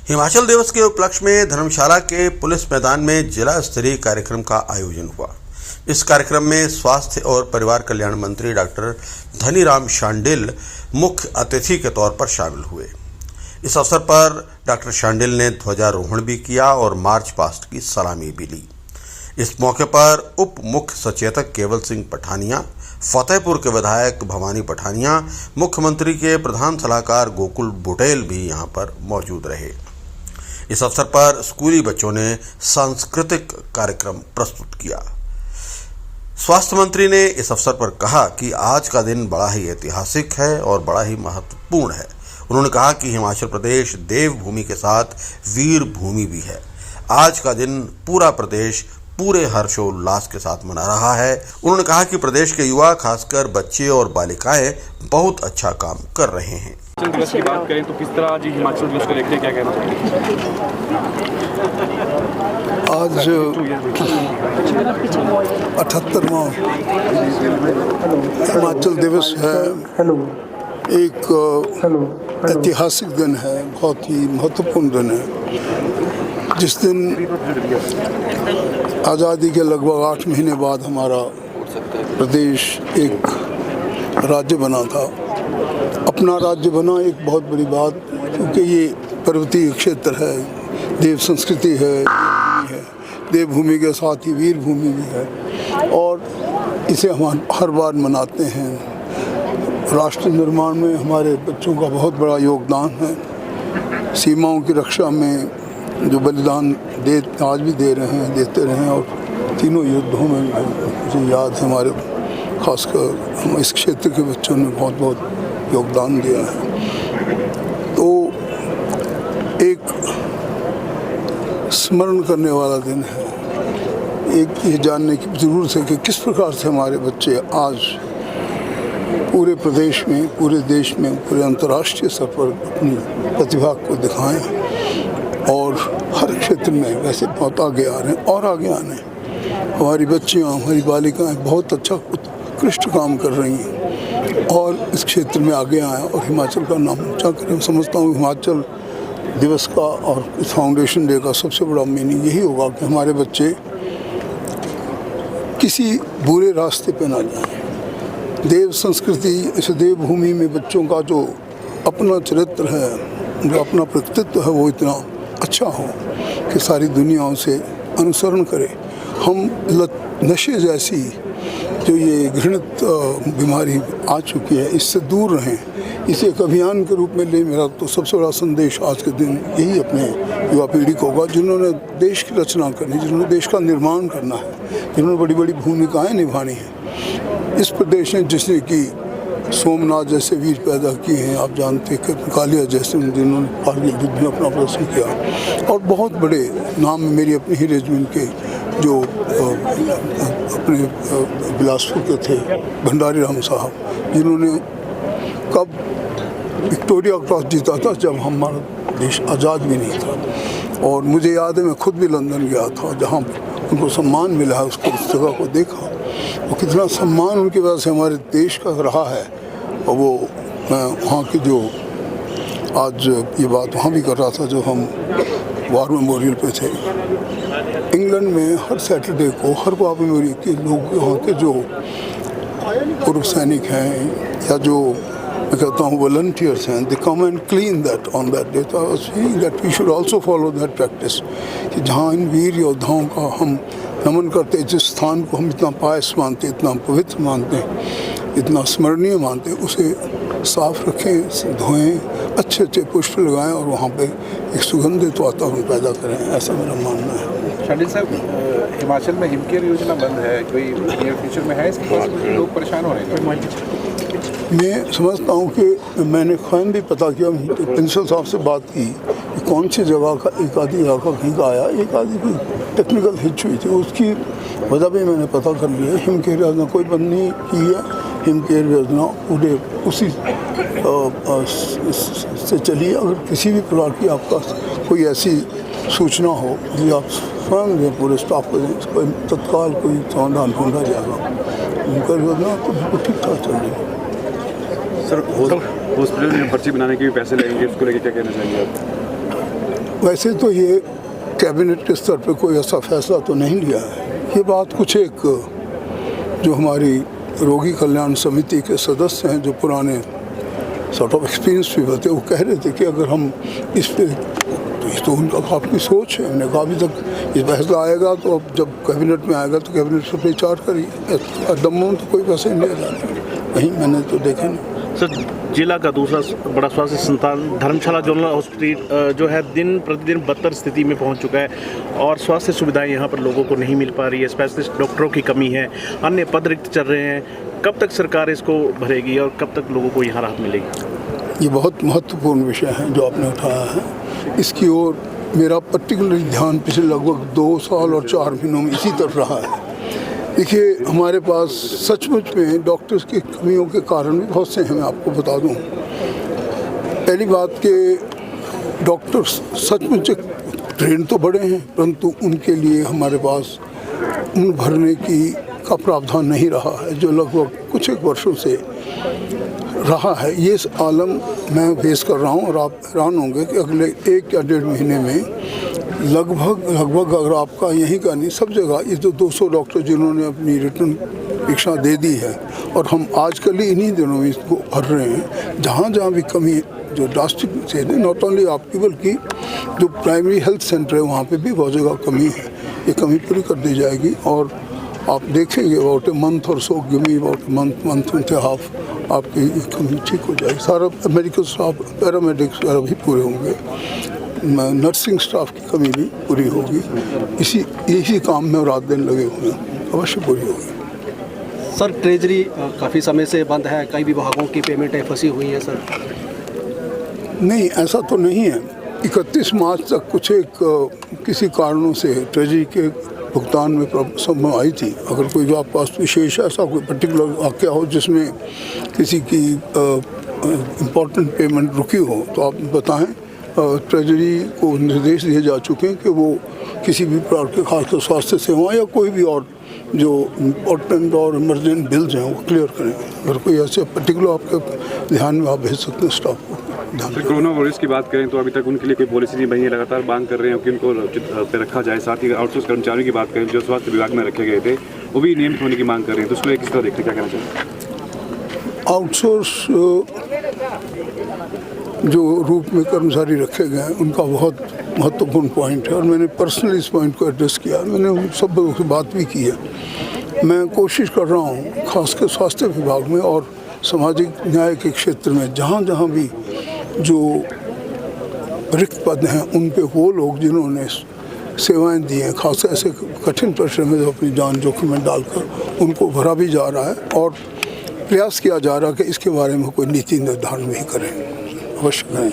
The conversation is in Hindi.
हिमाचल दिवस के उपलक्ष्य में धर्मशाला के पुलिस मैदान में जिला स्तरीय कार्यक्रम का आयोजन हुआ। इस कार्यक्रम में स्वास्थ्य और परिवार कल्याण मंत्री डॉक्टर धनीराम शांडिल मुख्य अतिथि के तौर पर शामिल हुए। इस अवसर पर डॉक्टर शांडिल ने ध्वजारोहण भी किया और मार्च पास्ट की सलामी भी ली। इस मौके पर उप मुख्य सचेतक केवल सिंह पठानिया, फतेहपुर के विधायक भवानी पठानिया, मुख्यमंत्री के प्रधान सलाहकार गोकुल बुटेल भी यहां पर मौजूद रहे। इस अवसर पर स्कूली बच्चों ने सांस्कृतिक कार्यक्रम प्रस्तुत किया। स्वास्थ्य मंत्री ने इस अवसर पर कहा कि आज का दिन बड़ा ही ऐतिहासिक है और बड़ा ही महत्वपूर्ण है। उन्होंने कहा कि हिमाचल प्रदेश देवभूमि के साथ वीर भूमि भी है। आज का दिन पूरा प्रदेश पूरे हर्षोल्लास के साथ मना रहा है। उन्होंने कहा कि प्रदेश के युवा, खासकर बच्चे और बालिकाएं बहुत अच्छा काम कर रहे हैं। हिमाचल दिवस की बात करें तो किस तरह आज हिमाचल दिवस को देखते क्या कहना चाहिए? आज 78वां हिमाचल दिवस है। एक ऐतिहासिक दिन है, बहुत ही महत्वपूर्ण दिन है, जिस दिन आज़ादी के लगभग 8 महीने बाद हमारा प्रदेश एक राज्य बना था। अपना राज्य बना एक बहुत बड़ी बात, क्योंकि ये पर्वतीय क्षेत्र है, देव संस्कृति है, देवभूमि के साथ ही वीर भूमि भी है और इसे हम हर बार मनाते हैं। राष्ट्र निर्माण में हमारे बच्चों का बहुत बड़ा योगदान है। सीमाओं की रक्षा में जो बलिदान आज भी दे रहे हैं, देते रहे हैं और तीनों युद्धों में मुझे याद है हमारे खासकर हम इस क्षेत्र के बच्चों ने बहुत योगदान दिया है। तो एक स्मरण करने वाला दिन है। एक ये जानने की ज़रूरत है कि किस प्रकार से हमारे बच्चे आज पूरे प्रदेश में, पूरे देश में, पूरे अंतर्राष्ट्रीय स्तर पर अपनी प्रतिभा को दिखाएं और हर क्षेत्र में वैसे बहुत आगे आ रहे हैं और आगे आने हैं। हमारी बच्चियां, हमारी बालिकाएं बहुत अच्छा उत्कृष्ट काम कर रही हैं और इस क्षेत्र में आगे आएँ और हिमाचल का नाम ऊँचा करें। मैं समझता हूँ हिमाचल दिवस का और इस फाउंडेशन डे का सबसे बड़ा मीनिंग यही होगा कि हमारे बच्चे किसी बुरे रास्ते पे ना जाएं। देव संस्कृति, इस देवभूमि में बच्चों का जो अपना चरित्र है, जो अपना व्यक्तित्व है, वो इतना अच्छा हो कि सारी दुनिया उसे अनुसरण करे। हम नशे जैसी जो ये घृणित बीमारी आ चुकी है, इससे दूर रहें। इसे एक अभियान के रूप में ले। मेरा तो सबसे बड़ा संदेश आज के दिन यही अपने युवा पीढ़ी को होगा, जिन्होंने देश की रचना करनी, जिन्होंने देश का निर्माण करना है, जिन्होंने बड़ी बड़ी भूमिकाएं निभानी हैं। इस प्रदेश ने जिसने कि सोमनाथ जैसे वीर पैदा किए हैं, आप जानते हैं, कालिया जैसे जिन्होंने कारगिल युद्ध में अपना प्रदर्शन किया और बहुत बड़े नाम मेरी अपनी ही रेजिमेंट के जो अपने बिलासपुर के थे भंडारी राम साहब, जिन्होंने कब विक्टोरिया क्रॉस जीता था जब हमारा देश आज़ाद भी नहीं था। और मुझे याद है मैं खुद भी लंदन गया था, जहाँ उनको सम्मान मिला है, उसको उस जगह को देखा और कितना सम्मान उनकी वजह से हमारे देश का रहा है। और वो मैं वहाँ की जो आज ये बात वहाँ भी कर रहा था, जो हम वार मेमोरियल पे थे इंग्लैंड में, हर सैटरडे को हर वार मेमोरियल के लोग वहाँ के जो पूर्व सैनिक हैं या जो मैं कहता हूँ वॉलंटियर्स हैं, they come and clean that on that day. तो I was feeling that we should also follow that practice, कि जहाँ इन वीर योद्धाओं का हम नमन करते, जिस स्थान को हम इतना पायस मानते, इतना पवित्र मानते हैं, इतना स्मरणीय मानते हैं, उसे साफ रखें, धोएं, अच्छे अच्छे पुष्प लगाएं और वहाँ पे एक सुगंधित वातावरण पैदा करें। ऐसा मेरा मानना है। शांडिल साहब, हिमाचल में हिमकेयर योजना बंद है, कोई नियर फ्यूचर में है इसके लोग परेशान हो रहे हैं? मैं समझता हूँ कि मैंने स्वयं भी पता किया, प्रिंसिपल साहब से बात की कि कौन सी जगह का एक आधी इलाका कहीं का आया, एक आधी कोई टेक्निकल हिच हुई थी, उसकी वजह भी मैंने पता कर लिया। हिमकेयर योजना कोई बंद नहीं की है। हिमकेयर योजना पूरे उसी से चली। अगर किसी भी प्रकार की आपका कोई ऐसी सूचना हो कि आप स्वयं दें, पूरे स्टाफ को दें, कोई तत्काल कोई समाधान ढूंढा जाएगा। हिमकेयर योजना तो बिल्कुल ठीक ठाक चल रही है। सर, हॉस्पिटल में पर्ची बनाने के भी पैसे लगेंगे, उसको लेके क्या कहना चाहिए आप? वैसे तो ये कैबिनेट के स्तर पे कोई ऐसा फैसला तो नहीं लिया है। ये बात कुछ एक जो हमारी रोगी कल्याण समिति के सदस्य हैं, जो पुराने सॉर्ट ऑफ एक्सपीरियंस भी होते, वो कह रहे थे कि अगर हम इस पे, तो ये तो उनका आपकी सोच है। हमने कहा अभी तक ये फैसला आएगा तो अब जब कैबिनेट में आएगा तो कैबिनेट से विचार करिए। दमों तो कोई पैसे नहीं लगा, कहीं मैंने तो देखे नहीं। सर, जिला का दूसरा बड़ा स्वास्थ्य संस्थान धर्मशाला जनरल हॉस्पिटल जो है दिन प्रतिदिन बदतर स्थिति में पहुंच चुका है और स्वास्थ्य सुविधाएं यहां पर लोगों को नहीं मिल पा रही है। स्पेशलिस्ट डॉक्टरों की कमी है, अन्य पद रिक्त चल रहे हैं। कब तक सरकार इसको भरेगी और कब तक लोगों को यहाँ राहत मिलेगी? ये बहुत महत्वपूर्ण विषय है जो आपने उठाया है। इसकी ओर मेरा पर्टिकुलर ध्यान पिछले लगभग 2 साल और 4 महीनों में इसी तरफ रहा है। देखिए, हमारे पास सचमुच में डॉक्टर्स की कमियों के कारण भी बहुत से हैं। मैं आपको बता दूं, पहली बात कि डॉक्टर्स सचमुच ट्रेन तो बड़े हैं, परंतु उनके लिए हमारे पास उन भरने का प्रावधान नहीं रहा है जो लगभग कुछ एक वर्षों से रहा है। ये आलम मैं फेस कर रहा हूँ और आप हैरान होंगे कि अगले 1 या 1.5 महीने में लगभग अगर आपका यहीं का नहीं, सब जगह ये जो 200 डॉक्टर जिन्होंने अपनी रिटर्न परीक्षा दे दी है और हम आजकल ही इन्हीं दिनों में इसको भर रहे हैं। जहाँ जहाँ भी कमी जो ड्रास्टिक से नॉट ओनली आपकी बल्कि जो प्राइमरी हेल्थ सेंटर है वहाँ पे भी बहुत जगह कमी है। ये कमी पूरी कर दी जाएगी और आप देखेंगे अबाउट ए मंथ और so give me about month and half आपकी कमी ठीक हो जाएगी। सारा मेडिकल स्टाफ, पैरामेडिक्स वगैरह भी पूरे होंगे, नर्सिंग स्टाफ की कमी भी पूरी होगी। इसी काम में रात दिन लगे हुए हैं, अवश्य पूरी होगी। सर, ट्रेजरी काफ़ी समय से बंद है, कई विभागों की पेमेंटें फंसी हुई हैं सर। नहीं, ऐसा तो नहीं है। 31 मार्च तक कुछ एक किसी कारणों से ट्रेजरी के भुगतान में प्रॉब्लम आई थी। अगर कोई आप पास विशेष ऐसा कोई पर्टिकुलर वाक़या हो जिसमें किसी की इम्पोर्टेंट पेमेंट रुकी हो तो आप बताएं। ट्रेजरी को निर्देश दिए जा चुके हैं कि वो किसी भी प्रकार के खासकर स्वास्थ्य सेवा या कोई भी और जो इम्पोर्टेंट और इमरजेंट बिल्स हैं वो क्लियर करेंगे। अगर कोई ऐसे पर्टिकुलर आपके ध्यान में आप भेज सकते हैं स्टाफ को। सर, कोरोना वायरस की बात करें तो अभी तक उनके लिए कोई पॉलिसी नहीं बनी है। लगातार मांग कर रहे हैं कि उनको पे रखा जाए। साथ ही आउटसोर्स कर्मचारियों की बात करें जो स्वास्थ्य विभाग में रखे गए थे, वो भी नियमित होने की मांग कर रहे हैं। तो उसको किस तरह देखते, क्या कहना चाहिए? आउटसोर्स जो रूप में कर्मचारी रखे गए हैं उनका बहुत महत्वपूर्ण पॉइंट है और मैंने पर्सनली इस पॉइंट को एड्रेस किया। मैंने सब लोगों से बात भी की है। मैं कोशिश कर रहा हूँ खासकर स्वास्थ्य विभाग में और सामाजिक न्याय के क्षेत्र में जहाँ जहाँ भी जो रिक्त पद हैं उन पे वो लोग जिन्होंने सेवाएं दी हैं, खासकर ऐसे कठिन प्रश्न में जो अपनी जान जोखिम में डालकर उनको भरा भी जा रहा है और प्रयास किया जा रहा है कि इसके बारे में कोई नीति निर्धारण भी करें। अवश्य करें।